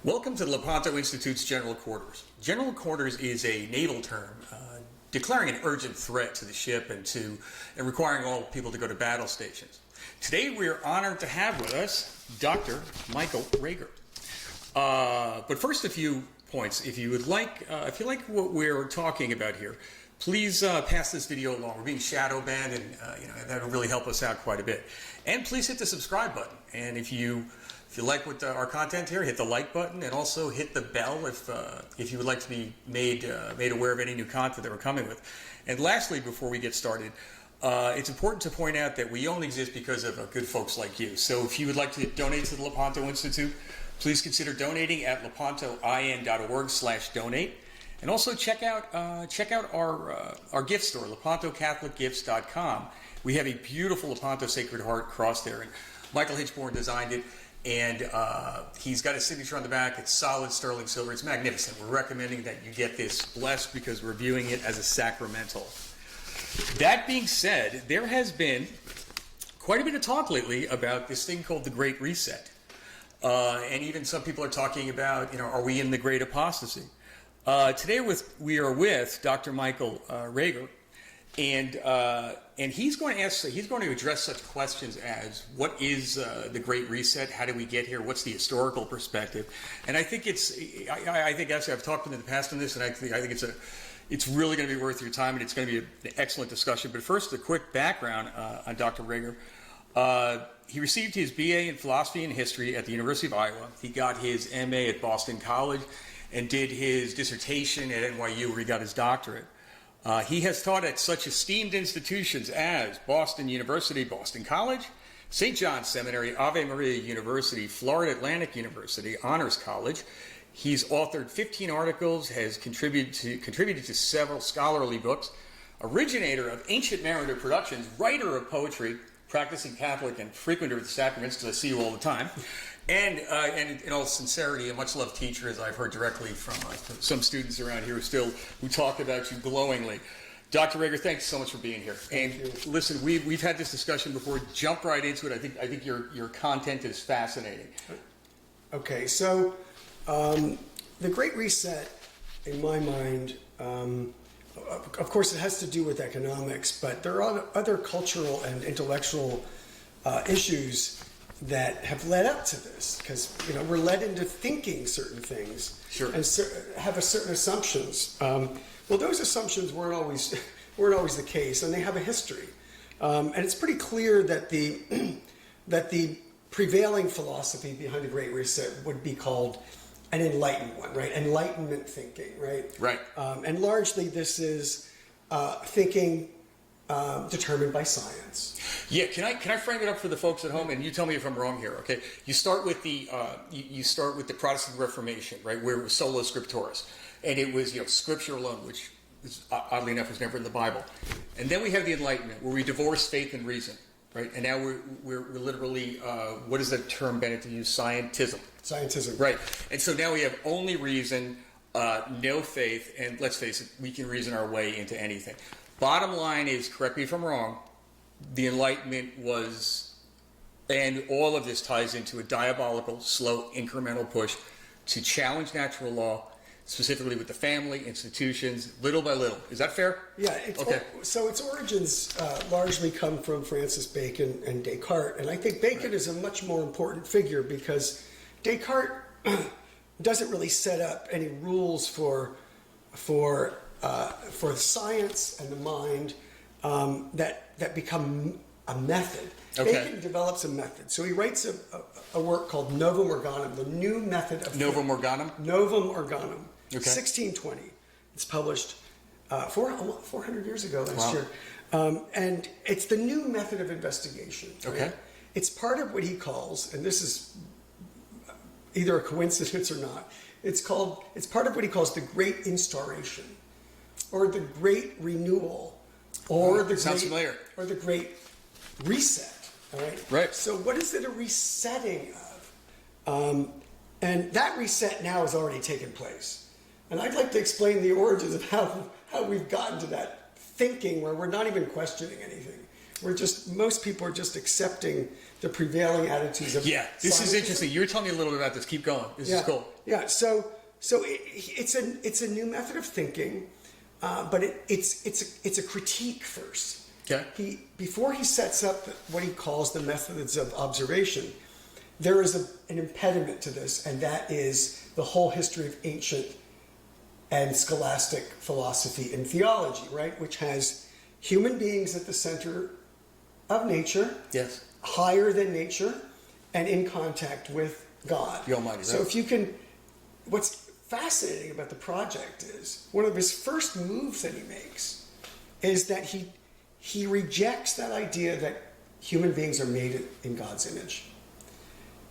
Welcome to the Lepanto Institute's General Quarters. General Quarters is a naval term declaring an urgent threat to the ship and requiring all people to go to battle stations. Today we are honored to have with us Dr. Michael Raiger. But first, a few points. If you like what we're talking about here, please pass this video along. We're being shadow banned, and that'll really help us out quite a bit. And please hit the subscribe button. And if you like our content here, hit the like button, and also hit the bell if you would like to be made aware of any new content that we're coming with. And lastly, before we get started, it's important to point out that we only exist because of good folks like you. So if you would like to donate to the Lepanto Institute, please consider donating at lepantoin.org/donate. And also check out our gift store, lepantocatholicgifts.com. We have a beautiful Lepanto Sacred Heart cross there, and Michael Hitchborn designed it. And he's got his signature on the back. It's solid sterling silver. It's magnificent. We're recommending that you get this blessed because we're viewing it as a sacramental. That being said, there has been quite a bit of talk lately about this thing called the Great Reset. And even some people are talking about, are we in the Great Apostasy? Today we are with Dr. Michael Raiger. And he's going to address such questions as what is the Great Reset? How did we get here? What's the historical perspective? And I think actually I've talked to him in the past on this, and I think it's really going to be worth your time, and it's going to be an excellent discussion. But first, a quick background on Dr. Raiger. He received his BA in Philosophy and History at the University of Iowa. He got his MA at Boston College and did his dissertation at NYU, where he got his doctorate. He has taught at such esteemed institutions as Boston University, Boston College, St. John's Seminary, Ave Maria University, Florida Atlantic University, Honors College. He's authored 15 articles, has contributed to several scholarly books, originator of Ancient Mariner Productions, writer of poetry, practicing Catholic and frequenter of the sacraments, because I see you all the time. And in all sincerity, a much-loved teacher, as I've heard directly from some students around here who talk about you glowingly. Dr. Raiger, thanks so much for being here. And listen, we've had this discussion before. Jump right into it. I think your content is fascinating. Okay, so the Great Reset, in my mind, of course, it has to do with economics, but there are other cultural and intellectual issues that have led up to this, because we're led into thinking certain things, sure, and have certain assumptions. Well, those assumptions weren't always the case, and they have a history. And it's pretty clear that the prevailing philosophy behind the Great Reset would be called an enlightened one, right? Enlightenment thinking, right? Right. And largely, this is thinking determined by science. Yeah, can I frame it up for the folks at home, and you tell me if I'm wrong here, okay? You start with the Protestant Reformation, right, where it was sola scripturis, and it was Scripture alone, which is, oddly enough was never in the Bible. And then we have the Enlightenment, where we divorce faith and reason, right? And now we're literally what is the term Bennett used? Scientism. Scientism. Right. And so now we have only reason, no faith, and let's face it, we can reason our way into anything. Bottom line is, correct me if I'm wrong, the Enlightenment was, and all of this ties into a diabolical, slow, incremental push to challenge natural law, specifically with the family, institutions, little by little. Is that fair? Yeah. Okay. So its origins largely come from Francis Bacon and Descartes, and I think Bacon is a much more important figure because Descartes doesn't really set up any rules for science and the mind that become a method. Okay. Bacon develops a method. So he writes a work called Novum Organum, the new method of Novum Organum? Novum Organum, okay. 1620. It's published 400 years ago last wow. year. And it's the new method of investigation. Right? Okay. It's part of what he calls, and this is either a coincidence or not, it's part of what he calls the Great Instauration, or the Great Renewal, or familiar. Or the Great Reset. All right. Right. So what is it a resetting of? And that reset now has already taken place. And I'd like to explain the origins of how we've gotten to that thinking where we're not even questioning anything. Most people are just accepting the prevailing attitudes of Yeah, this is scientism. interesting. You're telling me a little bit about this. Keep going. This is cool. Yeah, so it's a new method of thinking, but it's a critique first. Okay. Before he sets up what he calls the methods of observation, there is an impediment to this, and that is the whole history of ancient and scholastic philosophy and theology, right? Which has human beings at the center of nature, Yes. higher than nature, and in contact with God. The Almighty, So right. if you can, what's fascinating about the project is one of his first moves that he makes is that he rejects that idea that human beings are made in God's image.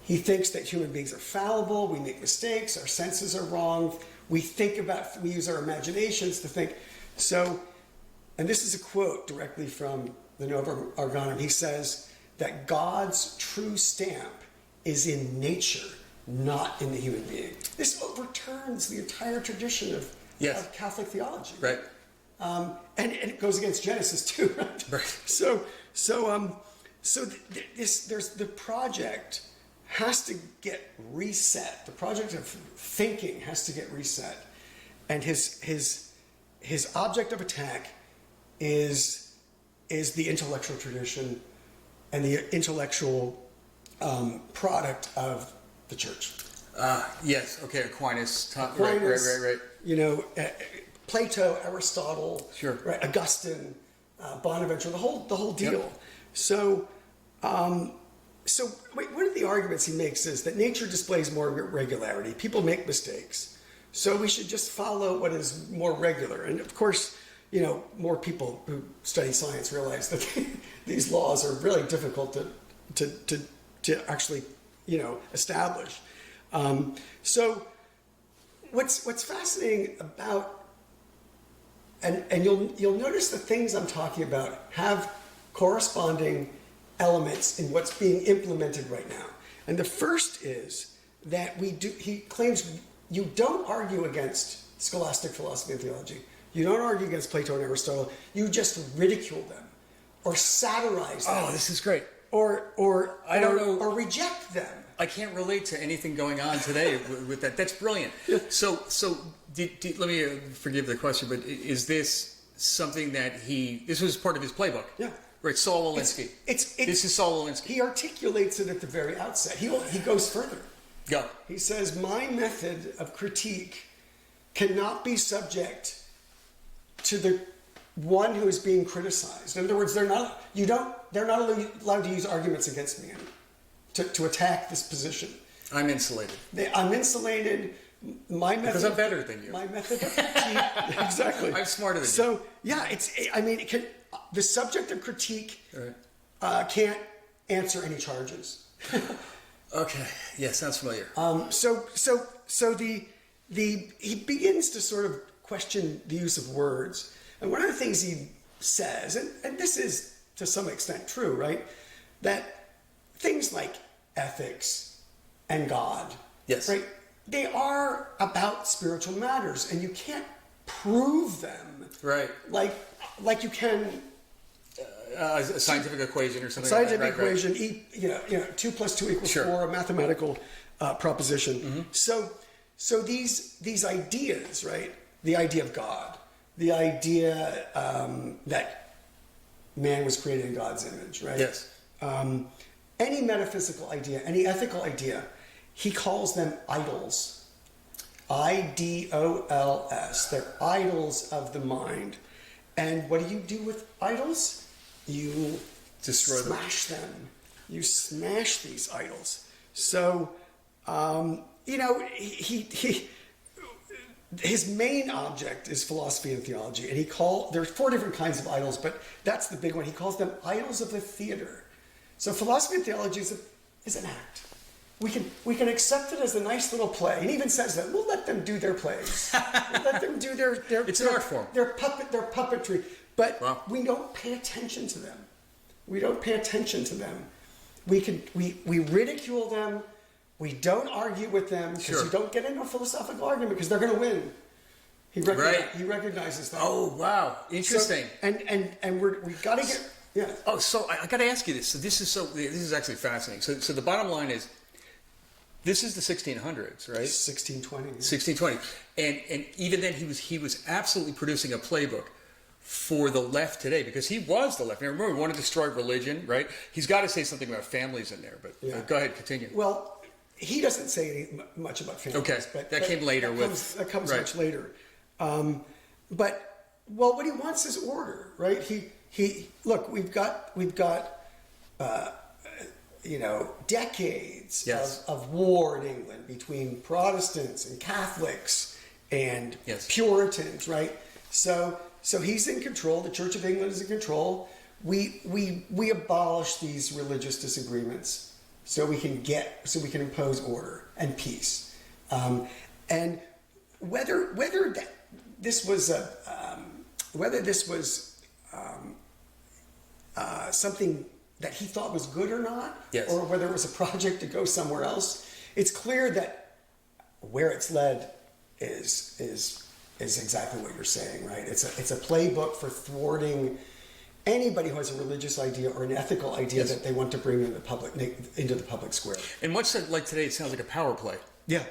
He thinks that human beings are fallible, we make mistakes, our senses are wrong, we use our imaginations to think. So, and this is a quote directly from the Nova Organum. He says that God's true stamp is in nature, not in the human being. This overturns the entire tradition of Catholic theology. Right. And it goes against Genesis too, right? Right. There's the project has to get reset. The project of thinking has to get reset, and his object of attack is the intellectual tradition and the intellectual product of the church. Yes. Okay. Aquinas. Aquinas, Right. Plato, Aristotle, Sure. Right, Augustine, Bonaventure, the whole deal. Yep. So one of the arguments he makes is that nature displays more regularity. People make mistakes, so we should just follow what is more regular. And of course, more people who study science realize that these laws are really difficult to actually establish. So what's fascinating about and you'll notice the things I'm talking about have corresponding elements in what's being implemented right now. And the first is that he claims you don't argue against scholastic philosophy and theology. You don't argue against Plato and Aristotle. You just ridicule them or satirize them. Oh, this is great. Or I don't know. Or reject them. I can't relate to anything going on today with that. That's brilliant. So let me forgive the question, but is this something that this was part of his playbook? Yeah. Right, Saul Alinsky. This is Saul Alinsky. He articulates it at the very outset. He goes further. Go. He says, my method of critique cannot be subject to the one who is being criticized. In other words, they're not allowed to use arguments against me to attack this position. I'm insulated. I'm insulated. My method, because I'm better than you. My method of critique, exactly. I'm smarter than you. So yeah, the subject of critique can't answer any charges. Okay. Yeah, sounds familiar. So he begins to sort of question the use of words, and one of the things he says, and this is to some extent true, right, that things like ethics and God, yes, right, they are about spiritual matters, and you can't prove them, right, like you can. A scientific equation or something. Scientific like that, equation, right. 2 + 2 = 4, a mathematical proposition. Mm-hmm. So these ideas, right? The idea of God, the idea that man was created in God's image, right? Yes. Any metaphysical idea, any ethical idea, he calls them idols. IDOLS. They're idols of the mind. And what do you do with idols? You destroy them. Smash them. You smash these idols. So, his main object is philosophy and theology, and there's 4 different kinds of idols, but that's the big one. He calls them idols of the theater. So philosophy and theology is an act. We can accept it as a nice little play. He even says that we'll let them do their plays. We'll let them do their it's an art form. Their puppetry. But we don't pay attention to them. We don't pay attention to them. We ridicule them. We don't argue with them because you don't get into a philosophical argument because they're going to win. He recognizes that. Oh wow, interesting. So, and we got to get. Yeah. Oh, so I got to ask you this. So this is actually fascinating. So the bottom line is, this is the 1600s, right? 1620. 1620, and even then he was absolutely producing a playbook for the left today, because he was the left. Now remember, we want to destroy religion, right? He's got to say something about families in there, but go ahead, continue. Well, he doesn't say much about families. Okay, that came later. That comes much later. But what he wants is order, right? He look. We've got decades of war in England between Protestants and Catholics and Puritans, right? So he's in control. The Church of England is in control. We abolish these religious disagreements so we can impose order and peace. And whether this was something that he thought was good or not, or whether it was a project to go somewhere else, it's clear that where it's led is exactly what you're saying, right? It's a playbook for thwarting anybody who has a religious idea or an ethical idea that they want to bring into the public square. And much like today, it sounds like a power play. Yeah.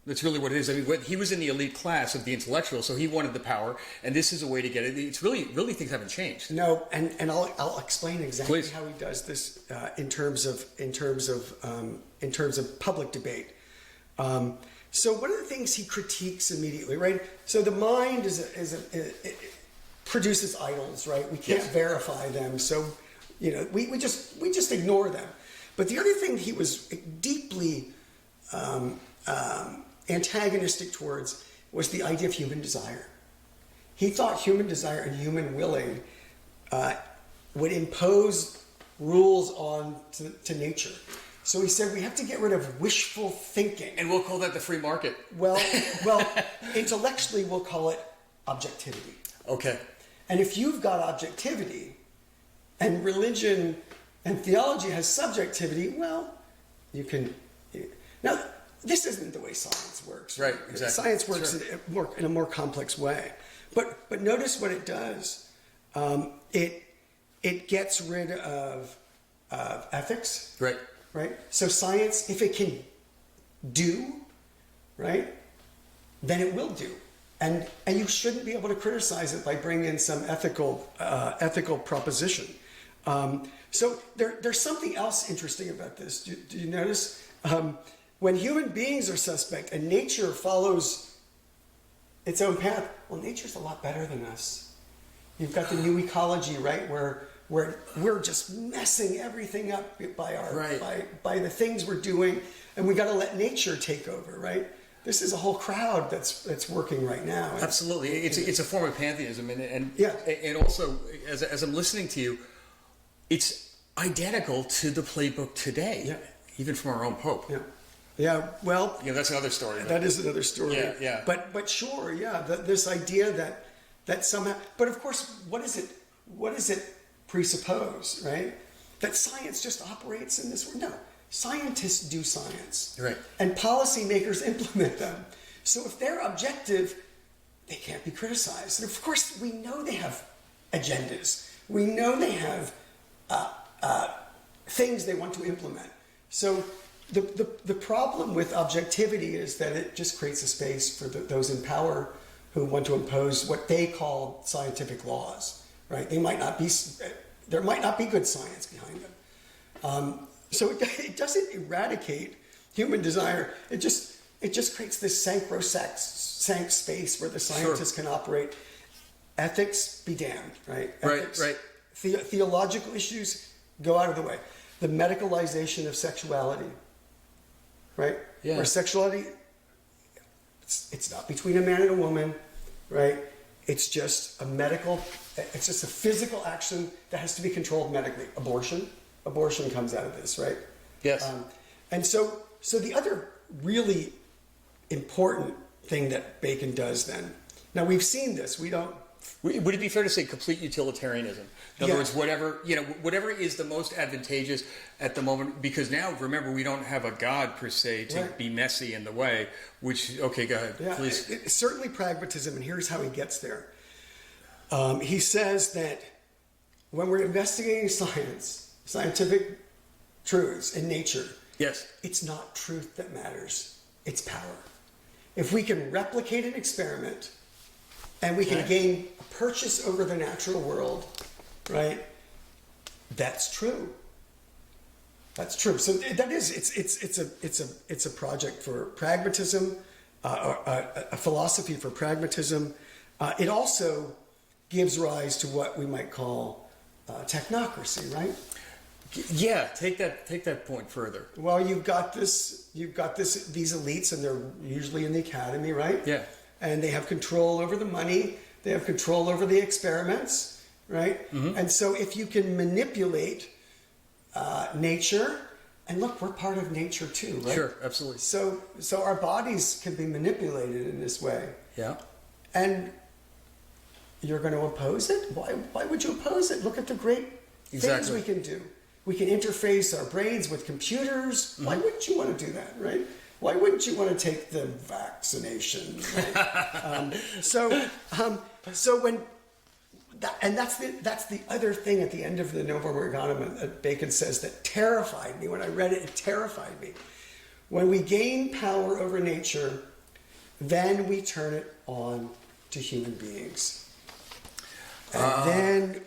That's really what it is. I mean, he was in the elite class of the intellectuals, so he wanted the power, and this is a way to get it. It's really things haven't changed. No, and I'll explain exactly how he does this in terms of public debate. So one of the things he critiques immediately, right? So the mind it produces idols, right? We can't verify them, so we just ignore them. But the other thing he was deeply antagonistic towards was the idea of human desire. He thought human desire and human willing would impose rules on to nature. So he said we have to get rid of wishful thinking. And we'll call that the free market. Well, intellectually we'll call it objectivity. Okay. And if you've got objectivity and religion and theology has subjectivity, well, you can... Now, this isn't the way science works. Right, exactly. Science works in a more complex way. But notice what it does. It gets rid of ethics. Right. Right? So science, if it can do, right, then it will do. And you shouldn't be able to criticize it by bringing in some ethical proposition. So there's something else interesting about this. Do you notice? When human beings are suspect and nature follows its own path, well, nature's a lot better than us. You've got the new ecology, right, where we're just messing everything up by the things we're doing, and we got to let nature take over, right? This is a whole crowd that's working right now. Absolutely, it's a form of pantheism, and also as I'm listening to you, it's identical to the playbook today, even from our own Pope. Yeah, well... that's another story. Right? That is another story. Yeah. But sure, this idea that somehow... But of course, what does it presuppose, right? That science just operates in this world? No. Scientists do science. Right. And policymakers implement them. So if they're objective, they can't be criticized. And of course, we know they have agendas. We know they have things they want to implement. So... The problem with objectivity is that it just creates a space for those in power who want to impose what they call scientific laws, right? There might not be good science behind them. So it doesn't eradicate human desire. It just creates this sacrosanct space where the scientists can operate. Ethics be damned, right? Ethics, right. Theological issues go out of the way. The medicalization of sexuality. Right? Yeah. Where sexuality, it's not between a man and a woman, right? It's just it's just a physical action that has to be controlled medically. Abortion comes out of this, right? Yes. And so the other really important thing that Bacon does then, now we've seen this, would it be fair to say complete utilitarianism? In other words, whatever is the most advantageous at the moment, because now, remember, we don't have a God, per se, to be messy in the way, okay, go ahead, please. It's certainly pragmatism, and here's how he gets there. He says that when we're investigating science, scientific truths in nature, Yes. it's not truth that matters, it's power. If we can replicate an experiment and we can Right. gain a purchase over the natural world, right? That's true. That's true. So that is, it's a project for pragmatism, a philosophy for pragmatism. It also gives rise to what we might call technocracy, right? Yeah, take that point further. Well, you've got these elites, and they're usually in the academy, right? Yeah. And they have control over the money. They have control over the experiments, right? Mm-hmm. And so, if you can manipulate nature, and look, we're part of nature too, right? Sure, absolutely. So our bodies can be manipulated in this way, Yeah. and you're going to oppose it? Why would you oppose it? Look at the great things Exactly. we can do. We can interface our brains with computers. Why wouldn't you want to do that, right? Why wouldn't you want to take the vaccination? Right? So when that, and that's the other thing at the end of the Novum Organum that Bacon says that terrified me when I read it. It terrified me. When we gain power over nature, then we turn it on to human beings. And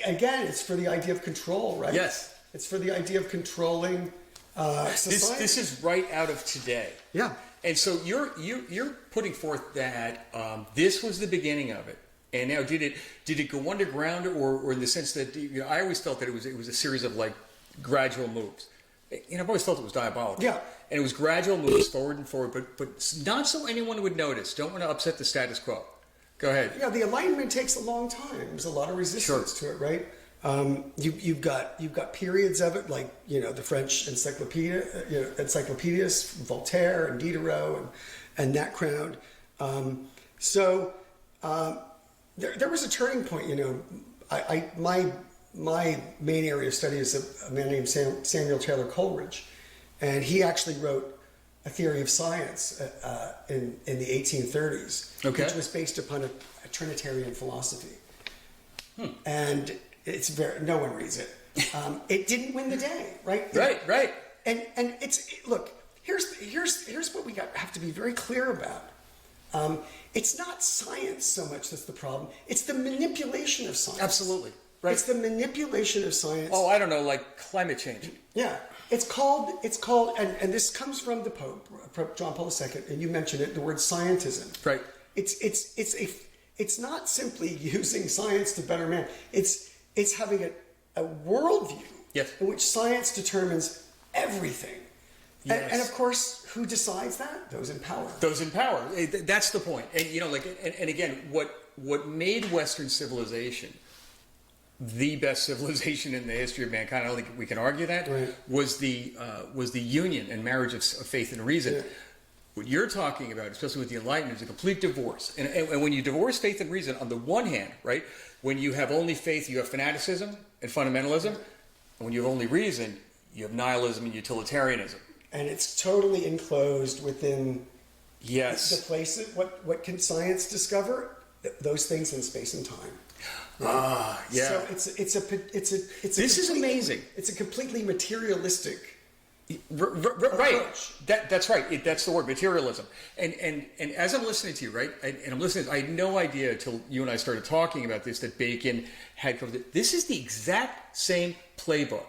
again, it's for the idea of control, right? Yes. It's for the idea of controlling society. This is right out of today. Yeah. And so you're putting forth that this was the beginning of it, and now did it go underground, or in the sense that I always felt that it was a series of like gradual moves. I've always felt it was diabolical. Yeah. And it was gradual moves forward and forward, but not so anyone would notice. Don't want to upset the status quo. Go ahead. Yeah, the Enlightenment takes a long time. There's a lot of resistance to it, right? You've got periods of it, like the French encyclopedias, Voltaire and Diderot and that crowd. There was a turning point. My main area of study is a man named Samuel Taylor Coleridge, and he actually wrote a theory of science in the 1830s, which was based upon a Trinitarian philosophy. And no one reads it. It didn't win the day, right? Right. And look, here's what we have to be very clear about. It's not science so much that's the problem. It's the manipulation of science. Absolutely. Right. It's the manipulation of science. Oh, I don't know, like climate change. Yeah. It's called, and this comes from the Pope John Paul II, and you mentioned it, the word scientism. Right. It's not simply using science to better man. It's having a worldview in which science determines everything. Yes. And of course, who decides that? Those in power. Those in power. That's the point. And and again, what made Western civilization the best civilization in the history of mankind, I don't think we can argue that, was the union and marriage of faith and reason. Yeah. What you're talking about, especially with the Enlightenment, is a complete divorce. And when you divorce faith and reason, on the one hand, right, when you have only faith, you have fanaticism and fundamentalism. And when you have only reason, you have nihilism and utilitarianism. And it's totally enclosed within the place. What can science discover? Those things in space and time. Right? Yeah. So this is amazing. It's a completely materialistic right. That's right. That's the word, materialism. And as I'm listening to you, right, and I'm listening, I had no idea until you and I started talking about this that Bacon had covered it. This is the exact same playbook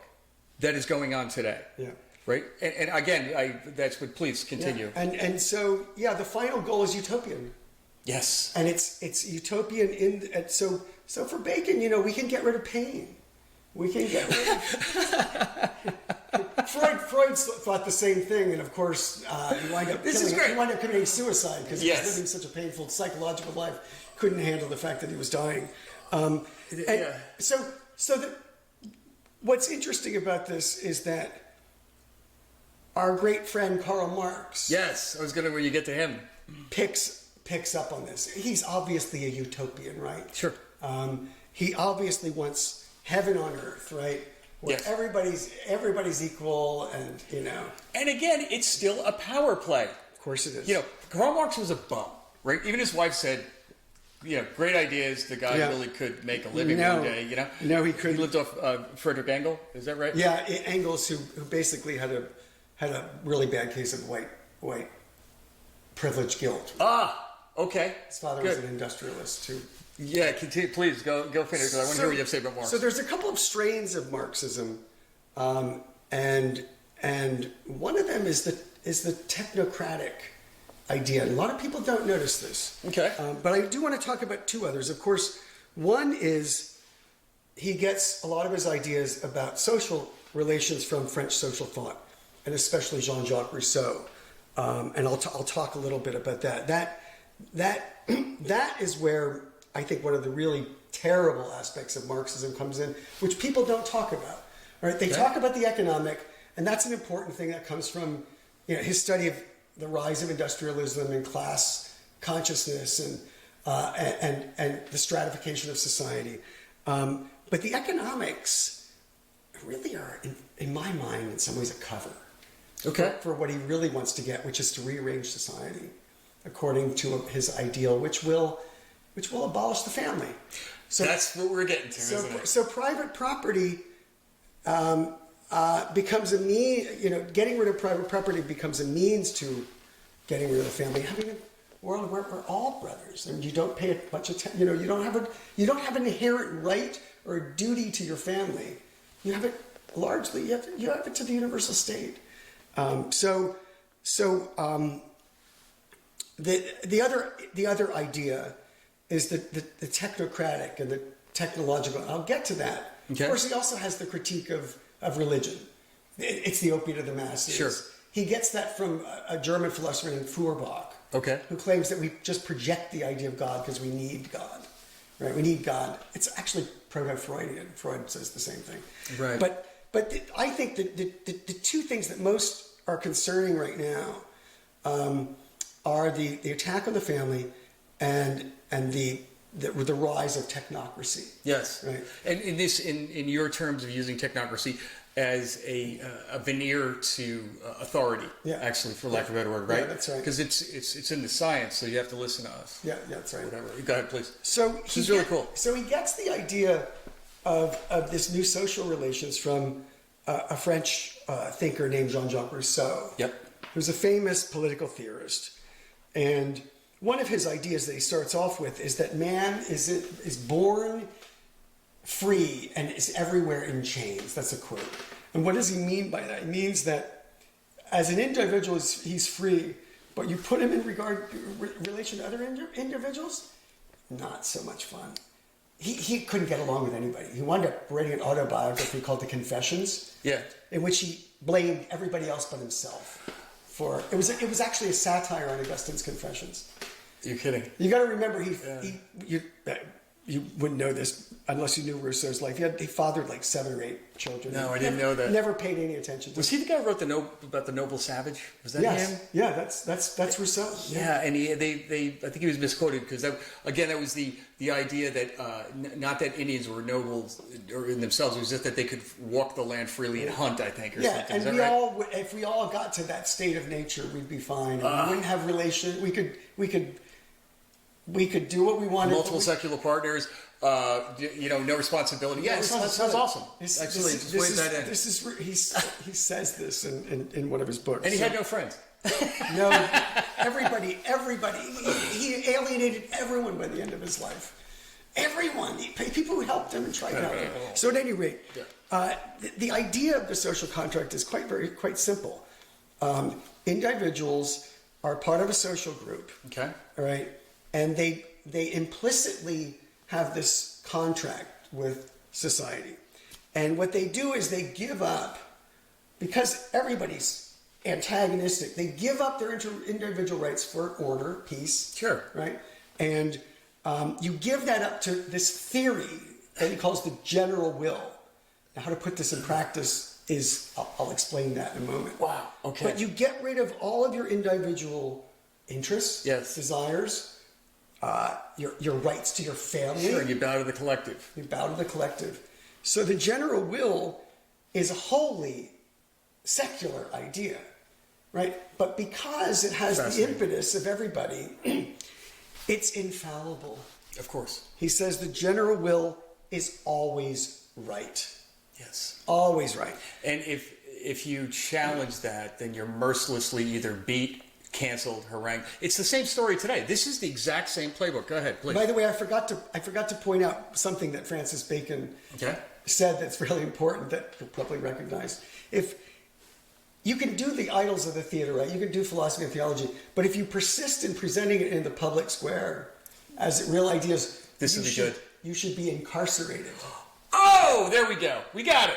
that is going on today. Yeah. Right. And again, that's what. Please continue. Yeah. And so the final goal is utopian. Yes. And it's utopian so for Bacon, we can get rid of pain. We can get rid of Freud thought the same thing, and of course he wound up committing suicide because he was living such a painful psychological life, couldn't handle the fact that he was dying. What's interesting about this is that our great friend Karl Marx. Yes, I was going to where you get to him. Picks up on this. He's obviously a utopian, right? Sure. He obviously wants heaven on earth, right? Where everybody's equal, and And again, it's still a power play. Of course it is. Karl Marx was a bum, right? Even his wife said, great ideas. The guy Yeah. really could make a living No. one day, No, he He couldn't. lived off Frederick Engel, is that right? Yeah, Engels, who basically had a really bad case of white privilege guilt. Ah, okay. His father Good. was an industrialist too. Yeah, continue, please go finish because I want to hear what you have to say about Marx. So there's a couple of strains of Marxism, and one of them is the technocratic idea. A lot of people don't notice this. Okay. But I do want to talk about two others. Of course, one is he gets a lot of his ideas about social relations from French social thought, and especially Jean-Jacques Rousseau. And I'll talk a little bit about that. That is where I think one of the really terrible aspects of Marxism comes in, which people don't talk about. Right? They talk about the economic, and that's an important thing that comes from his study of the rise of industrialism and class consciousness and the stratification of society. But the economics really are, in my mind, in some ways, a cover. Okay. For what he really wants to get, which is to rearrange society according to his ideal, which will abolish the family. So that's what we're getting to, isn't it? So private property becomes a getting rid of private property becomes a means to getting rid of the family, having a world where we're all brothers, and you don't pay a bunch of you don't have an inherent right or duty to your family. You have it largely. You have it to the universal state. The other idea is the technocratic and the technological. I'll get to that. Okay. Of course, he also has the critique of religion. It's the opiate of the masses. Sure. He gets that from a German philosopher named Feuerbach, Okay. who claims that we just project the idea of God because we need God. Right? We need God. It's actually proto-Freudian. Freud says the same thing. Right. But I think that the two things that most are concerning right now are the attack on the family and the rise of technocracy. Yes. Right. And in your terms of using technocracy as a veneer to authority, actually, for lack of a better word, right? Yeah, that's right. Because it's in the science, so you have to listen to us. Yeah, that's right. Whatever. Go ahead, please. So this is really cool. So he gets the idea of this new social relations from a French thinker named Jean-Jacques Rousseau. Yep. Who's a famous political theorist. And one of his ideas that he starts off with is that man is born free and is everywhere in chains. That's a quote. And what does he mean by that? He means that as an individual, he's free, but you put him in relation to other individuals, not so much fun. He couldn't get along with anybody. He wound up writing an autobiography called The Confessions, in which he blamed everybody else but himself. It was actually a satire on Augustine's Confessions. You're kidding. You got to remember, you wouldn't know this unless you knew Rousseau's life. He fathered like 7 or 8 children. No, I didn't know that. Never paid any attention to. Was he the guy who wrote about the noble savage? Was that him? Yeah, that's Rousseau. Yeah, and I think he was misquoted because that was the idea that not that Indians were noble or in themselves, it was just that they could walk the land freely and hunt, I think, or something. And if we all got to that state of nature, we'd be fine. We wouldn't have relation. We could do what we wanted. Multiple sexual partners, no responsibility. Yeah, it sounds awesome. Actually, just wait that in. He says this in one of his books. And he had no friends. No, everybody. He alienated everyone by the end of his life. Everyone. People who helped him and tried to help him. So at any rate, the idea of the social contract is quite simple. Individuals are part of a social group. Okay. All right. And they implicitly have this contract with society. And what they do is they give up, because everybody's antagonistic, they give up their individual rights for order, peace. Sure. Right? And you give that up to this theory that he calls the general will. Now, how to put this in practice is, I'll explain that in a moment. Wow. Okay. But you get rid of all of your individual interests, desires, your rights to your family. Sure, you bow to the collective. You bow to the collective. So the general will is a wholly secular idea, right? But because it has the impetus of everybody, it's infallible. Of course. He says the general will is always right. Yes. Always right. And if you challenge that, then you're mercilessly either beat, canceled, harangued. It's the same story today. This is the exact same playbook. Go ahead, please. By the way, I forgot to point out something that Francis Bacon said that's really important that you'll probably recognize. If you can do the idols of the theater, right? You can do philosophy and theology, but if you persist in presenting it in the public square as real ideas, this would be good. You should be incarcerated. Oh, there we go. We got it.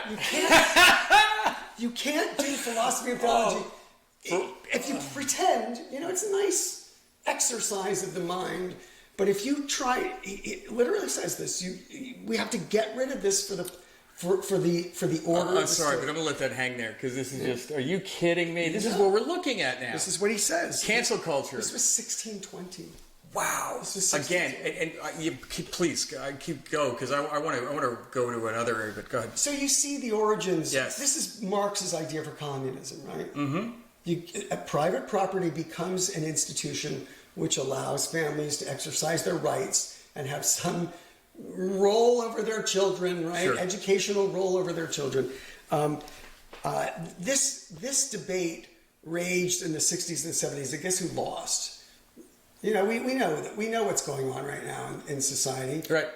You can't do philosophy and theology if you pretend. It's a nice exercise of the mind. But if you try, it literally says this. We have to get rid of this for the order. I'm sorry, but I'm gonna let that hang there because this is just. Are you kidding me? This is what we're looking at now. This is what he says. Cancel culture. This was 1620. Wow. Again, and please keep go because I want to go to another area. But go ahead. So you see the origins. Yes. This is Marx's idea for communism, right? Mm-hmm. Private property becomes an institution which allows families to exercise their rights and have some role over their children, right? Sure. Educational role over their children. This debate raged in the 60s and 70s. And guess who lost? We know what's going on right now in society. Right.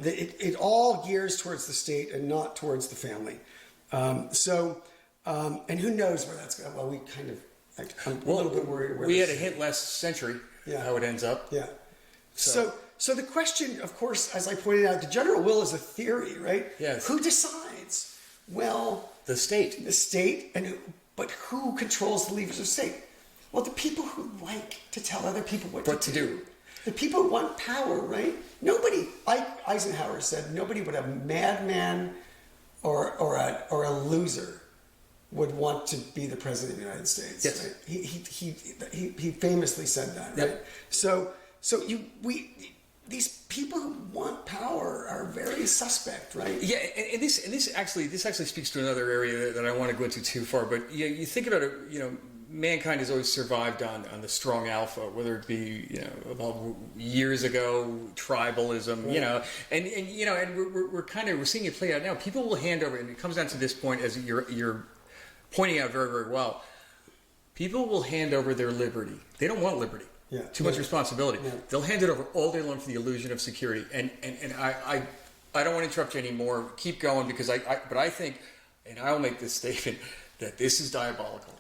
It all gears towards the state and not towards the family. And who knows where that's going? Well, we kind of. I'm a little bit worried. We had a hint last century. Yeah. How it ends up. Yeah. So the question, of course, as I pointed out, the general will is a theory, right? Yes. Who decides? Well, the state. The state, but who controls the levers of state? Well, the people who like to tell other people what to do. The people who want power, right? Nobody. Eisenhower said nobody but a madman or a loser would want to be the president of the United States. Yes. Right? He famously said that, right? Yep. So these people who want power are very suspect, right? Yeah, and this actually speaks to another area that I want to go into too far. But you think about it, mankind has always survived on the strong alpha, whether it be about years ago tribalism, right. and we're seeing it play out now. People will hand over, and it comes down to this point as you're pointing out very, very well. People will hand over their liberty. They don't want liberty. Yeah. Too much responsibility. Yeah. They'll hand it over all day long for the illusion of security. And I don't want to interrupt you anymore. Keep going because but I think, and I'll make this statement that this is diabolical.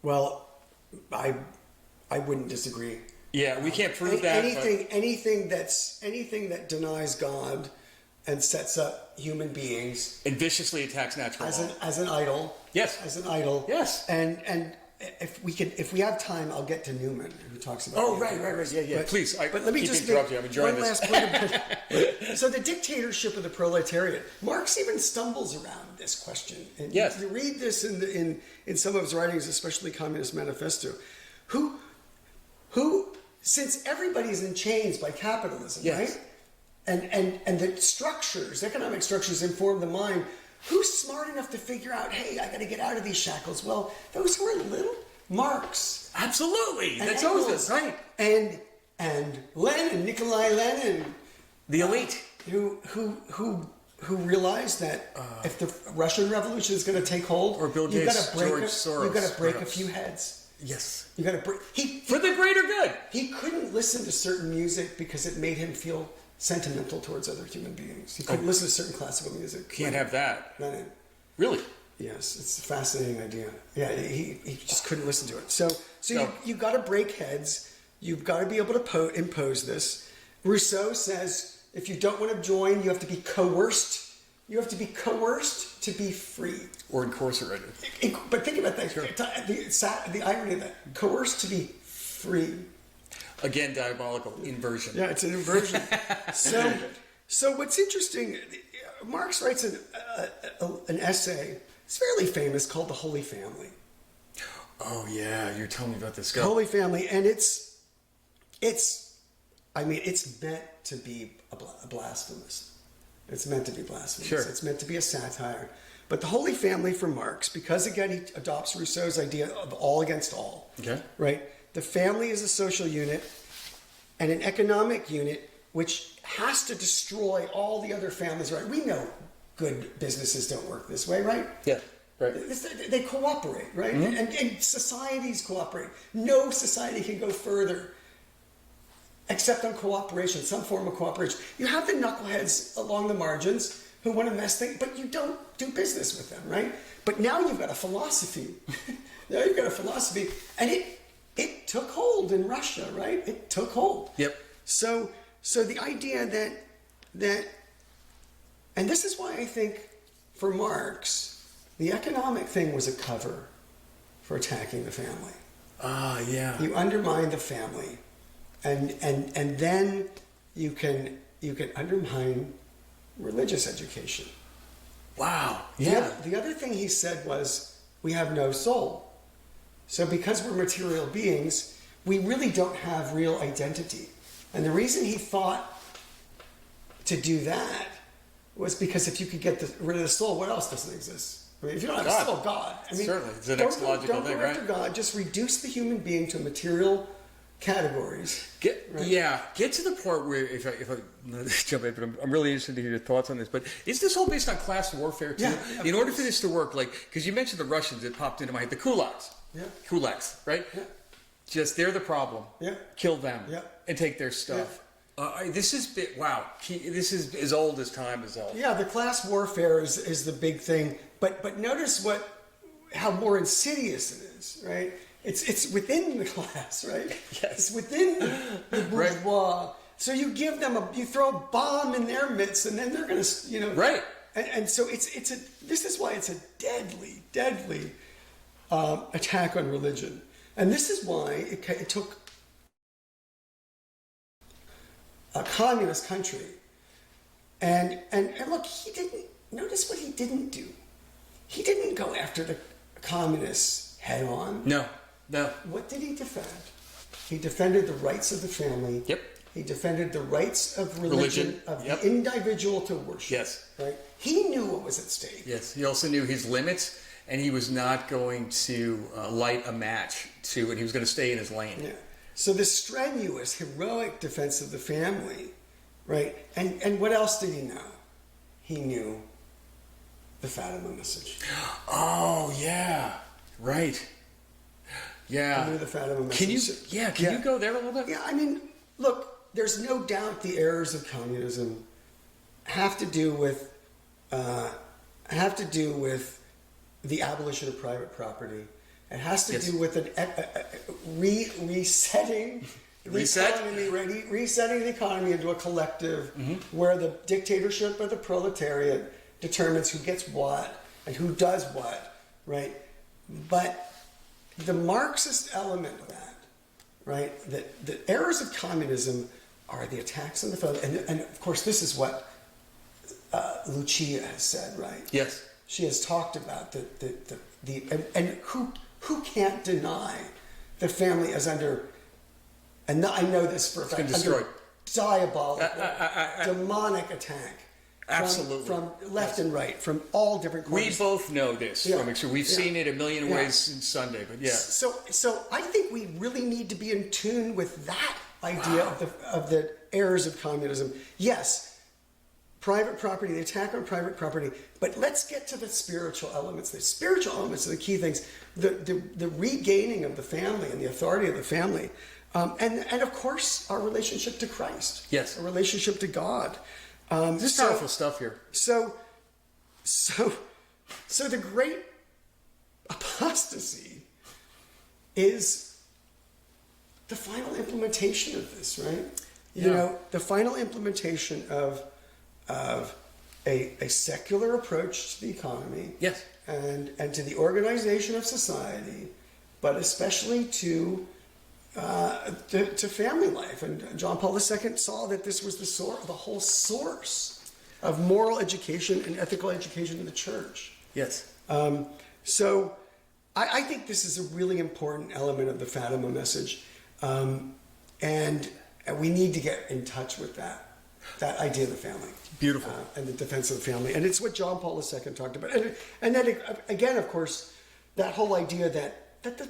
Well, I wouldn't disagree. Yeah, we can't prove that. Anything that denies God and sets up human beings and viciously attacks natural law as an idol. Yes. As an idol. Yes. And if we have time, I'll get to Newman, who talks about. Oh, right. Yeah. But, please, but let me just interrupt you. I'm enjoying one last point about it. So the dictatorship of the proletariat. Marx even stumbles around this question. And yes. You read this in some of his writings, especially Communist Manifesto. Who since everybody's in chains by capitalism, yes. right? And the structures, economic structures, inform the mind. Who's smart enough to figure out, hey, I got to get out of these shackles? Well, those who are little, Marx. Absolutely. That's always right. And Lenin, Nikolai Lenin. The elite. Who realized that if the Russian Revolution is going to take hold, or Bill Gates, George Soros, you've got to break a few heads. Yes. You got to break. For the greater good. He couldn't listen to certain music because it made him feel sentimental towards other human beings. He couldn't listen to certain classical music. Can't have that. Lenin. Really? Yes, it's a fascinating idea. Yeah, he just couldn't listen to it. So you got to break heads. You've got to be able to impose this. Rousseau says if you don't want to join, you have to be coerced. You have to be coerced to be free. Or incarcerated. But think about that. Sure. The irony of that. Coerced to be free. Again, diabolical inversion. Yeah, it's an inversion. So what's interesting, Marx writes an essay. It's fairly famous called "The Holy Family." Oh yeah, you're telling me about this guy. Holy Family, and it's meant to be a blasphemous. It's meant to be blasphemous. Sure. It's meant to be a satire. But the Holy Family for Marx, because again he adopts Rousseau's idea of all against all. Okay. Right. The family is a social unit and an economic unit which has to destroy all the other families, right? We know good businesses don't work this way, right? Yeah, right. They cooperate, right? And societies cooperate. No society can go further except on cooperation, some form of cooperation. You have the knuckleheads along the margins who want to mess things, but you don't do business with them, right? But now you've got a philosophy. Now you've got a philosophy, and it took hold in Russia, right? It took hold. Yep. So the idea that, and this is why I think for Marx, the economic thing was a cover for attacking the family. Ah, yeah. You undermine the family, and then you can undermine religious education. Wow. Yeah. The other thing he said was, we have no soul. So because we're material beings, we really don't have real identity. And the reason he thought to do that was because if you could get rid of the soul, what else doesn't exist? I mean, if you don't have a soul, God. I mean, certainly, it's the next logical thing, right? Don't go after God. Just reduce the human being to material categories. Get to the part where, if I jump in, but I'm really interested to hear your thoughts on this. But is this all based on class warfare too? Yeah, in order for this to work, like, because you mentioned the Russians, it popped into my head, the kulaks. Yeah. Kulaks, right? Yeah. Just they're the problem. Yeah. Kill them. Yeah. And take their stuff. This is this is as old as time itself. Yeah, the class warfare is the big thing. But notice how more insidious it is, right? It's within the class, right? Yes. It's within the bourgeois. Right. So you give them you throw a bomb in their midst, and then they're going to, Right. And so this is why it's a deadly attack on religion, and this is why it took a communist country, and look, he didn't notice what he didn't do. He didn't go after the communists head on. No. What did he defend? He defended the rights of the family. Yep. He defended the rights of religion of the individual to worship. Yes. Right. He knew what was at stake. Yes. He also knew his limits, and he was not going to light a match and he was going to stay in his lane. Yeah. So the strenuous, heroic defense of the family, right? And what else did he know? He knew the Fatima message. Oh, yeah. Right. Yeah. He knew the Fatima message. Can you go there a little bit? Yeah, I mean, look, there's no doubt the errors of communism have to do with the abolition of private property. It has to do with resetting the economy, resetting the economy into a collective where the dictatorship of the proletariat determines who gets what and who does what, right? But the Marxist element of that, right? The errors of communism are the attacks on the family, and of course this is what Lucia has said, right? Yes. She has talked about and who can't deny the family as under, and I know this for a fact, under diabolical, demonic attack. Absolutely. From left and right, from all different corners. We both know this. We've seen it a million ways since Sunday, but yeah. So I think we really need to be in tune with that idea of the errors of communism. Yes, private property, the attack on private property, but let's get to the spiritual elements. The spiritual elements are the key things. The regaining of the family and the authority of the family. And of course, our relationship to Christ. Yes. Our relationship to God. This is powerful stuff here. So the great apostasy is the final implementation of this, right? You know, the final implementation of a secular approach to the economy. Yes. And to the organization of society, but especially to family life. And John Paul II saw that this was the whole source of moral education and ethical education in the church. Yes. So I think this is a really important element of the Fatima message. And we need to get in touch with that idea of the family. Beautiful. And the defense of the family. And it's what John Paul II talked about. And then, again, of course, that whole idea that the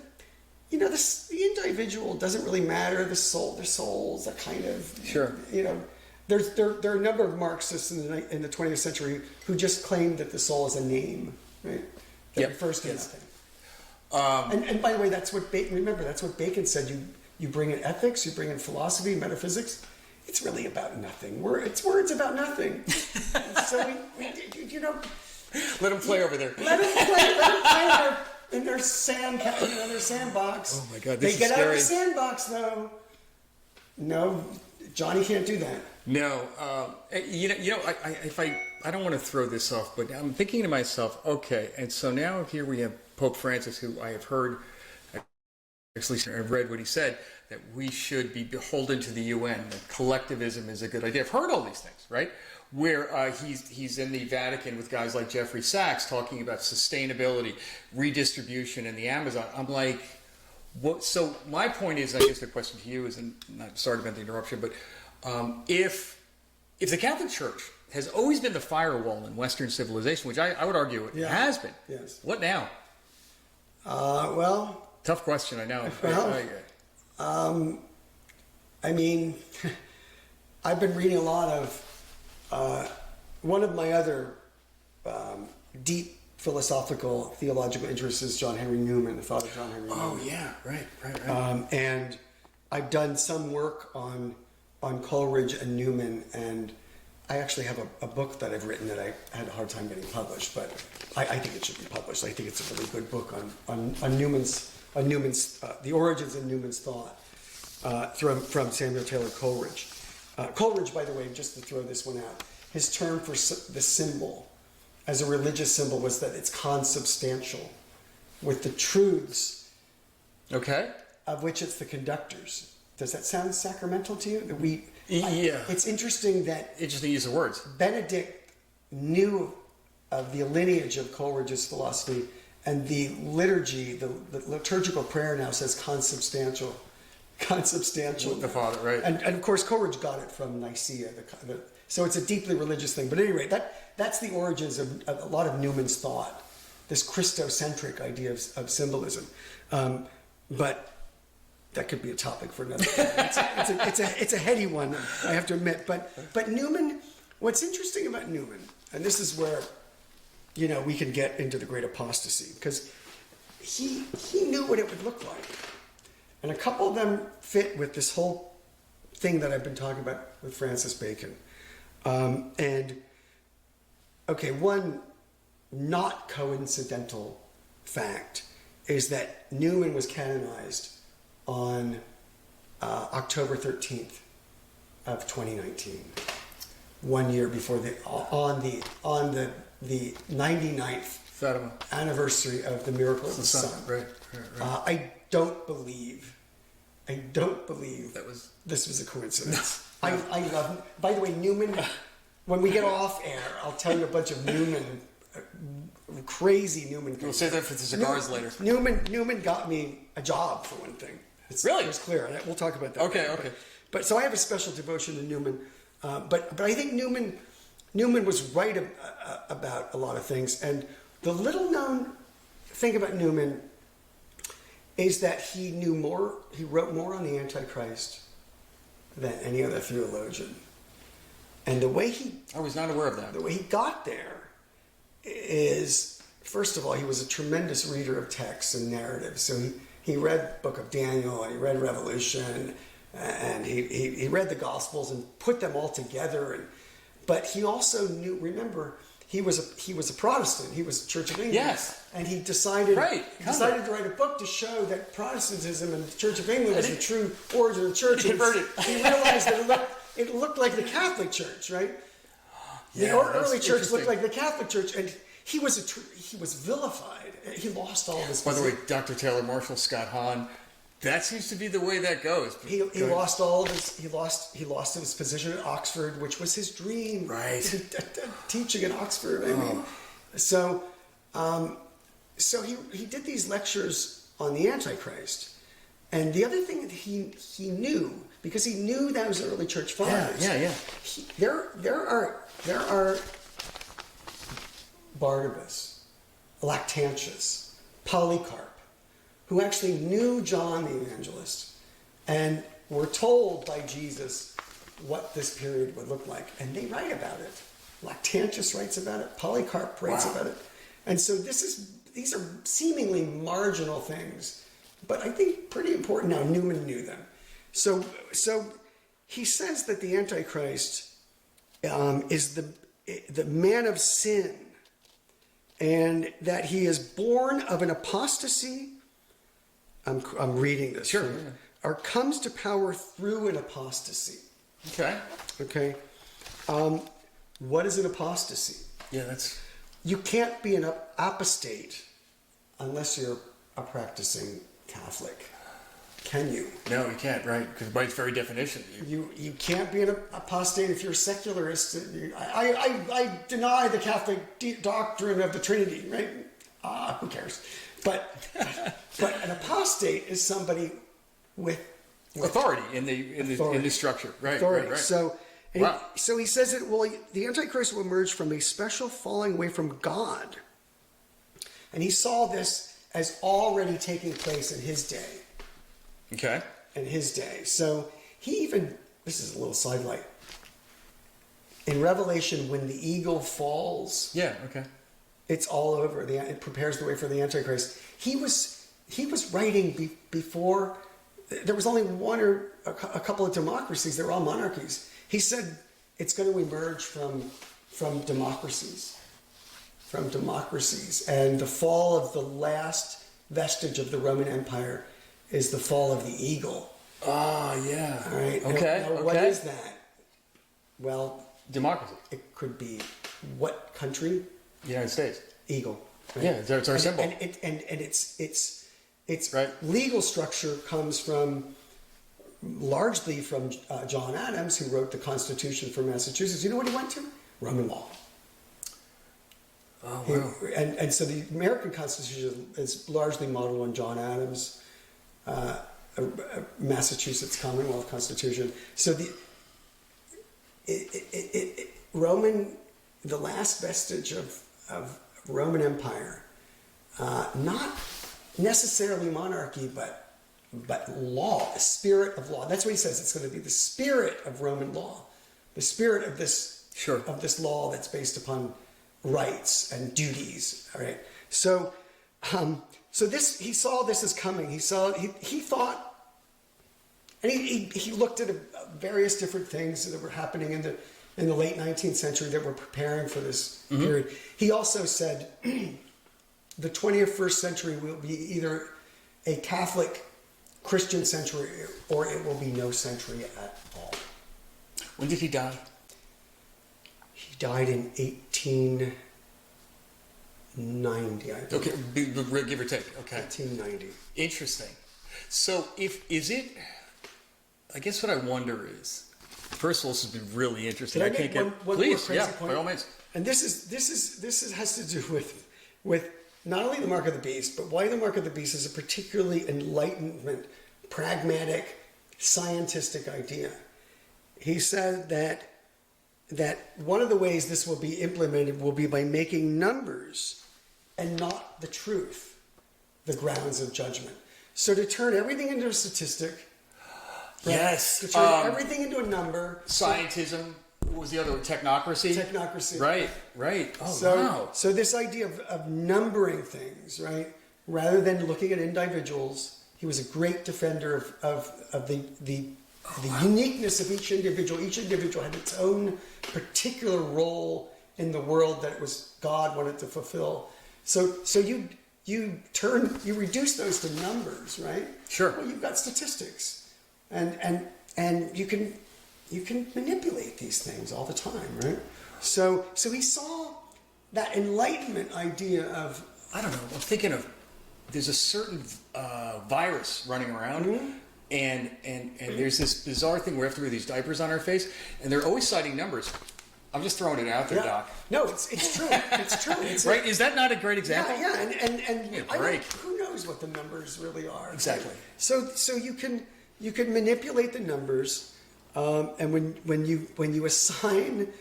individual doesn't really matter. The souls are kind of, there are a number of Marxists in the 20th century who just claim that the soul is a name, right? That refers to nothing. And by the way, that's what that's what Bacon said. You bring in ethics, you bring in philosophy, metaphysics. It's really about nothing. It's words about nothing. So we let them play over there. Let them play in their their sandbox. Oh my God, they this get is out of the scary. sandbox though. No, Johnny can't do that. No, I don't want to throw this off, but I'm thinking to myself, okay, and so now here we have Pope Francis, who I have heard, actually I've read what he said, that we should be beholden to the UN, that collectivism is a good idea. I've heard all these things, right? Where he's in the Vatican with guys like Jeffrey Sachs talking about sustainability, redistribution in the Amazon. I'm like, what? So my point is, I guess the question to you is, and sorry about the interruption, but if the Catholic Church has always been the firewall in Western civilization, which I would argue it has been, yes. What now? Well, tough question, I know. Well, I mean, I've been reading a lot of one of my other deep philosophical theological interests is John Henry Newman, the Father John Henry Newman. Oh yeah, right. And I've done some work on Coleridge and Newman, and I actually have a book that I've written that I had a hard time getting published, but I think it should be published. I think it's a really good book on Newman's the origins of Newman's thought from Samuel Taylor Coleridge. Coleridge, by the way, just to throw this one out, his term for the symbol as a religious symbol was that it's consubstantial with the truths, of which it's the conductors. Does that sound sacramental to you? That it's interesting that interesting use of words. Benedict knew of the lineage of Coleridge's philosophy, and the liturgy, the liturgical prayer now says consubstantial. With the Father, right? And of course, Coleridge got it from Nicaea. So it's a deeply religious thing. But at any rate, that's the origins of a lot of Newman's thought, this Christocentric idea of symbolism. But that could be a topic for another time. It's a heady one, I have to admit. But Newman, what's interesting about Newman, and this is where we can get into the great apostasy, because he knew what it would look like. And a couple of them fit with this whole thing that I've been talking about with Francis Bacon. One not coincidental fact is that Newman was canonized on October 13th of 2019, 1 year before on the 99th Fatima anniversary of the miracle of the sun. Right. I don't believe this was a coincidence. I love him. By the way, Newman, when we get off air, I'll tell you a bunch of Newman, crazy Newman things. We'll save that for the cigars later. Newman got me a job, for one thing. Really? It was clear. We'll talk about that. Okay. But so I have a special devotion to Newman. But I think Newman was right about a lot of things. And the little known thing about Newman is that he wrote more on the Antichrist than any other theologian. And the way I was not aware of that. The way he got there is, first of all, he was a tremendous reader of texts and narratives. So he read Book of Daniel, and he read Revelation, and he read the Gospels and put them all together. But he also knew, remember, he was a Protestant. He was Church of England. Yes. And he decided to write a book to show that Protestantism and the Church of England was the true origin of the church. He converted. He realized that it looked like the Catholic Church, right? Yeah, the early church looked like the Catholic Church, and he was vilified. He lost all of his. By the way, Dr. Taylor Marshall, Scott Hahn, that seems to be the way that goes. He lost all of his. He lost his position at Oxford, which was his dream. Right. Teaching at Oxford. I mean, so he did these lectures on the Antichrist, and the other thing that he knew, because he knew that was the early church fathers. Yeah. There are Barnabas, Lactantius, Polycarp, who actually knew John the Evangelist and were told by Jesus what this period would look like. And they write about it. Lactantius writes about it. Polycarp writes about it. And so these are seemingly marginal things, but I think pretty important. Now, Newman knew them. So he says that the Antichrist is the man of sin, and that he is born of an apostasy. I'm reading this. Sure. Or comes to power through an apostasy. Okay. What is an apostasy? Yeah, that's... You can't be an apostate unless you're a practicing Catholic. Can you? No, you can't, right? Because by its very definition, You can't be an apostate if you're a secularist. I deny the Catholic doctrine of the Trinity, right? Who cares? But an apostate is somebody with authority in the structure, right? Authority. Right. So Wow. So he says that, well, the Antichrist will emerge from a special falling away from God. And he saw this as already taking place in his day. Okay. In his day. So he even, this is a little sidelight. In Revelation, when the eagle falls, Yeah, okay. it's all over. It prepares the way for the Antichrist. He was writing before, there was only one or a couple of democracies. They were all monarchies. He said it's going to emerge from democracies. From democracies. And the fall of the last vestige of the Roman Empire is the fall of the eagle. Ah, yeah. All right. Okay. Now, what is that? Well, democracy. it could be what country? United States. Eagle. Right? Yeah, it's our symbol. And its Right. legal structure comes largely from John Adams, who wrote the Constitution for Massachusetts. You know what he went to? Roman law. Oh, wow. And so the American Constitution is largely modeled on John Adams' Massachusetts Commonwealth Constitution. So the last vestige of Roman Empire, not necessarily monarchy, but law, the spirit of law. That's what he says. It's going to be the spirit of Roman law, the spirit of this law that's based upon rights and duties. All right. So this, he saw this as coming. He thought, and he looked at various different things that were happening in the late 19th century that were preparing for this period. He also said the 21st century will be either a Catholic Christian century or it will be no century at all. When did he die? He died in 1890. I think. Okay, give or take. Okay. 1890. Interesting. So I guess what I wonder is, first of all, this has been really interesting. Can I make one please, more crazy yeah, point? by all means. And this has to do with not only the mark of the beast, but why the mark of the beast is a particularly Enlightenment, pragmatic, scientistic idea. He said that one of the ways this will be implemented will be by making numbers and not the truth the grounds of judgment. So to turn everything into a statistic, right? Yes. To turn everything into a number. Scientism. What was the other one? Technocracy? Technocracy. Right. Oh, wow. So this idea of numbering things, right? Rather than looking at individuals, he was a great defender of the uniqueness of each individual. Each individual had its own particular role in the world that God wanted to fulfill. So you reduce those to numbers, right? Sure. Well, you've got statistics, and you can manipulate these things all the time, right? So he saw that Enlightenment idea of, I don't know. I'm thinking of, there's a certain virus running around, and there's this bizarre thing where we have to wear these diapers on our face, and they're always citing numbers. I'm just throwing it out there, Doc. No, it's true. It's true. Right? Is that not a great example? Yeah. And who knows what the numbers really are? Exactly. So you can manipulate the numbers, and when you assign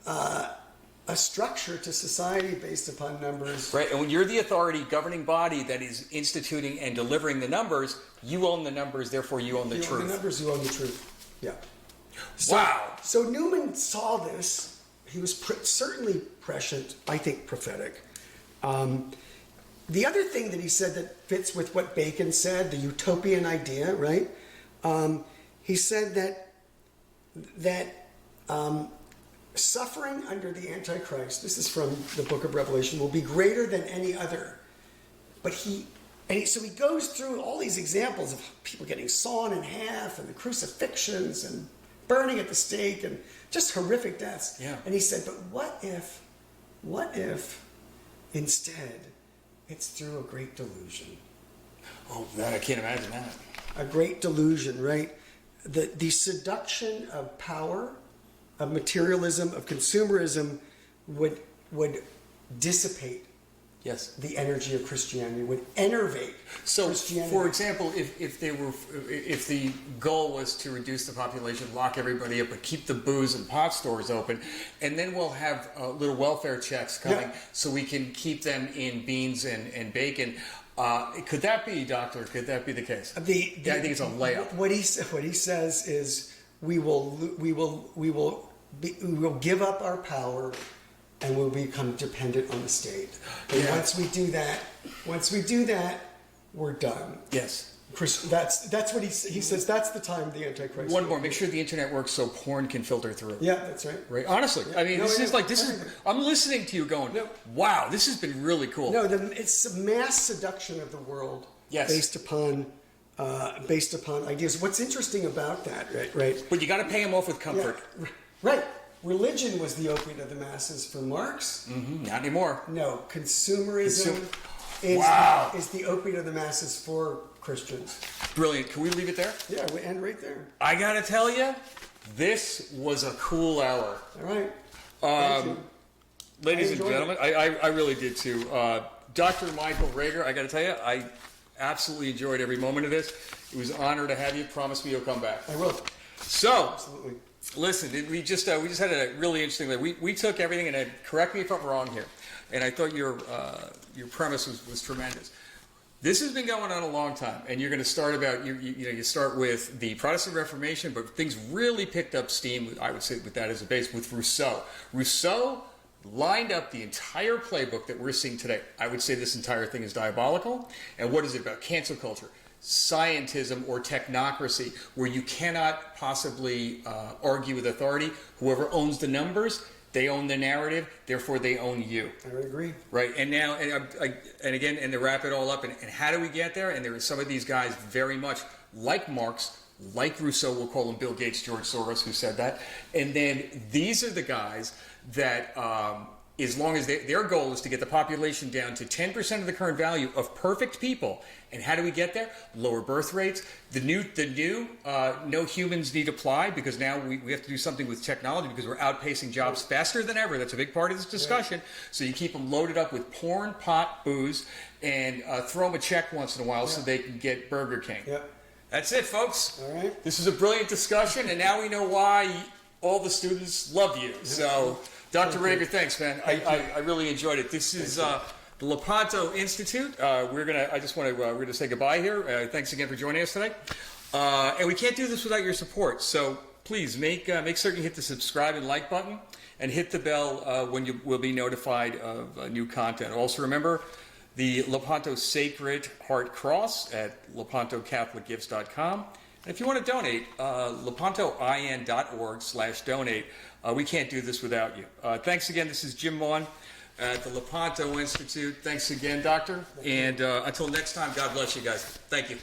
a structure to society based upon numbers. Right, and when you're the authority governing body that is instituting and delivering the numbers, you own the numbers, therefore you own the truth. You own the numbers, you own the truth. Yeah. Wow. So Newman saw this. He was certainly prescient, I think prophetic. The other thing that he said that fits with what Bacon said, the utopian idea, right? He said that suffering under the Antichrist, this is from the book of Revelation, will be greater than any other. But so he goes through all these examples of people getting sawn in half and the crucifixions and burning at the stake and just horrific deaths. Yeah. And he said, but what if instead it's through a great delusion? Oh, God, I can't imagine that. A great delusion, right? The seduction of power, of materialism, of consumerism would dissipate the energy of Christianity, would enervate Christianity. For example, if the goal was to reduce the population, lock everybody up, but keep the booze and pot stores open, and then we'll have little welfare checks coming so we can keep them in beans and bacon. Could that be, Doctor? Could that be the case? I think it's a layup. What he says is we will give up our power and we'll become dependent on the state. And once we do that, we're done. Yes. That's what he says. That's the time the Antichrist. One more. Make sure the internet works so porn can filter through. Yeah, that's right. Right. Honestly, I mean, I'm listening to you going, wow, this has been really cool. No, it's a mass seduction of the world. Yes. Based upon ideas. What's interesting about that, right? But you got to pay them off with comfort. Yeah, right. Religion was the opiate of the masses for Marx. Mm-hmm. Not anymore. No, consumerism is the opiate of the masses for Christians. Brilliant. Can we leave it there? Yeah, we end right there. I got to tell you, this was a cool hour. All right. Thank you. Ladies and gentlemen, I really did too. Dr. Michael Raiger, I got to tell you, I absolutely enjoyed every moment of this. It was an honor to have you. Promise me you'll come back. I will. So, absolutely. Listen, we just had a really interesting way. We took everything, and correct me if I'm wrong here, and I thought your premise was tremendous. This has been going on a long time, and you're going to start you start with the Protestant Reformation, but things really picked up steam, I would say, with that as a base, with Rousseau. Rousseau lined up the entire playbook that we're seeing today. I would say this entire thing is diabolical. And what is it about? Cancel culture, scientism, or technocracy, where you cannot possibly argue with authority. Whoever owns the numbers, they own the narrative, therefore they own you. I would agree. Right, and now, and again, and to wrap it all up, and how do we get there? And there are some of these guys very much like Marx, like Rousseau, we'll call him Bill Gates, George Soros, who said that. And then these are the guys that, as long as their goal is to get the population down to 10% of the current value of perfect people. And how do we get there? Lower birth rates. The new no humans need apply, because now we have to do something with technology because we're outpacing jobs faster than ever. That's a big part of this discussion. Yeah. So you keep them loaded up with porn, pot, booze, and throw them a check once in a while so they can get Burger King. Yeah. That's it, folks. All right. This is a brilliant discussion, and now we know why all the students love you. So, Dr. Raiger, thanks, man. I really enjoyed it. This is the Lepanto Institute. We're gonna say goodbye here. Thanks again for joining us today. And we can't do this without your support. So please make certain you hit the subscribe and like button, and hit the bell when you will be notified of new content. Also remember the Lepanto Sacred Heart Cross at lepantocatholicgifts.com. And if you want to donate, lepantoin.org/donate. We can't do this without you. Thanks again. This is Jim Vaughn at the Lepanto Institute. Thanks again, Doctor. And until next time, God bless you guys. Thank you.